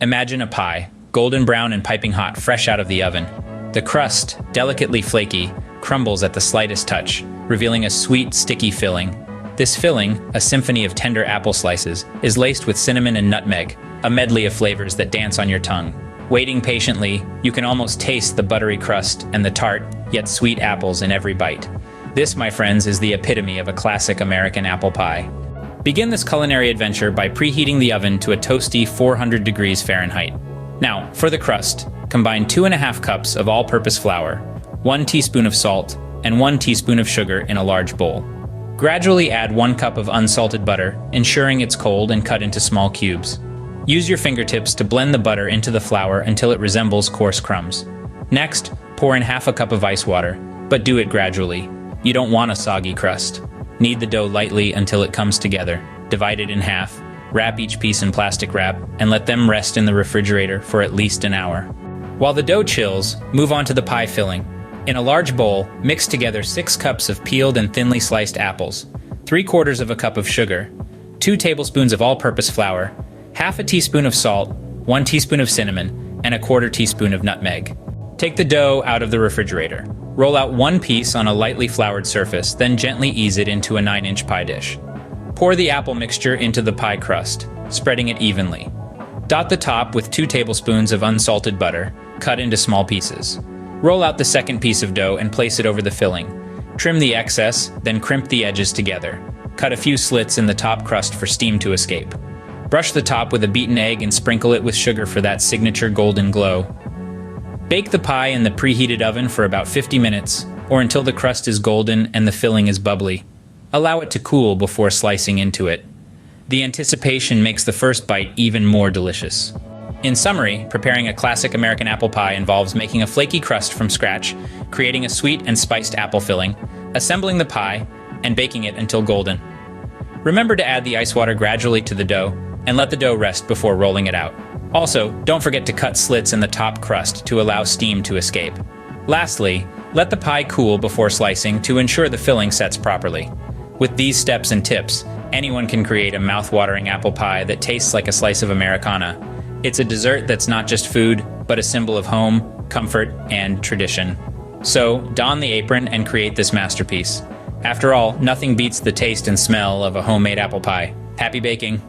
Imagine a pie, golden brown and piping hot, fresh out of the oven. The crust, delicately flaky, crumbles at the slightest touch, revealing a sweet, sticky filling. This filling, a symphony of tender apple slices, is laced with cinnamon and nutmeg, a medley of flavors that dance on your tongue. Waiting patiently, you can almost taste the buttery crust and the tart, yet sweet apples in every bite. This, my friends, is the epitome of a classic American apple pie. Begin this culinary adventure by preheating the oven to a toasty 400 degrees Fahrenheit. Now, for the crust, combine 2½ cups of all-purpose flour, 1 teaspoon of salt, and 1 teaspoon of sugar in a large bowl. Gradually add 1 cup of unsalted butter, ensuring it's cold and cut into small cubes. Use your fingertips to blend the butter into the flour until it resembles coarse crumbs. Next, pour in ½ cup of ice water, but do it gradually. You don't want a soggy crust. Knead the dough lightly until it comes together. Divide it in half, wrap each piece in plastic wrap, and let them rest in the refrigerator for at least an hour. While the dough chills, move on to the pie filling. In a large bowl, mix together 6 cups of peeled and thinly sliced apples, 3/4 cup of sugar, 2 tablespoons of all-purpose flour, half a teaspoon of salt, 1 teaspoon of cinnamon, and 1/4 teaspoon of nutmeg. Take the dough out of the refrigerator. Roll out 1 piece on a lightly floured surface, then gently ease it into a 9-inch pie dish. Pour the apple mixture into the pie crust, spreading it evenly. Dot the top with 2 tablespoons of unsalted butter, cut into small pieces. Roll out the second piece of dough and place it over the filling. Trim the excess, then crimp the edges together. Cut a few slits in the top crust for steam to escape. Brush the top with a beaten egg and sprinkle it with sugar for that signature golden glow. Bake the pie in the preheated oven for about 50 minutes, or until the crust is golden and the filling is bubbly. Allow it to cool before slicing into it. The anticipation makes the first bite even more delicious. In summary, preparing a classic American apple pie involves making a flaky crust from scratch, creating a sweet and spiced apple filling, assembling the pie, and baking it until golden. Remember to add the ice water gradually to the dough, and let the dough rest before rolling it out. Also, don't forget to cut slits in the top crust to allow steam to escape. Lastly, let the pie cool before slicing to ensure the filling sets properly. With these steps and tips, anyone can create a mouth-watering apple pie that tastes like a slice of Americana. It's a dessert that's not just food, but a symbol of home, comfort, and tradition. So, don the apron and create this masterpiece. After all, nothing beats the taste and smell of a homemade apple pie. Happy baking!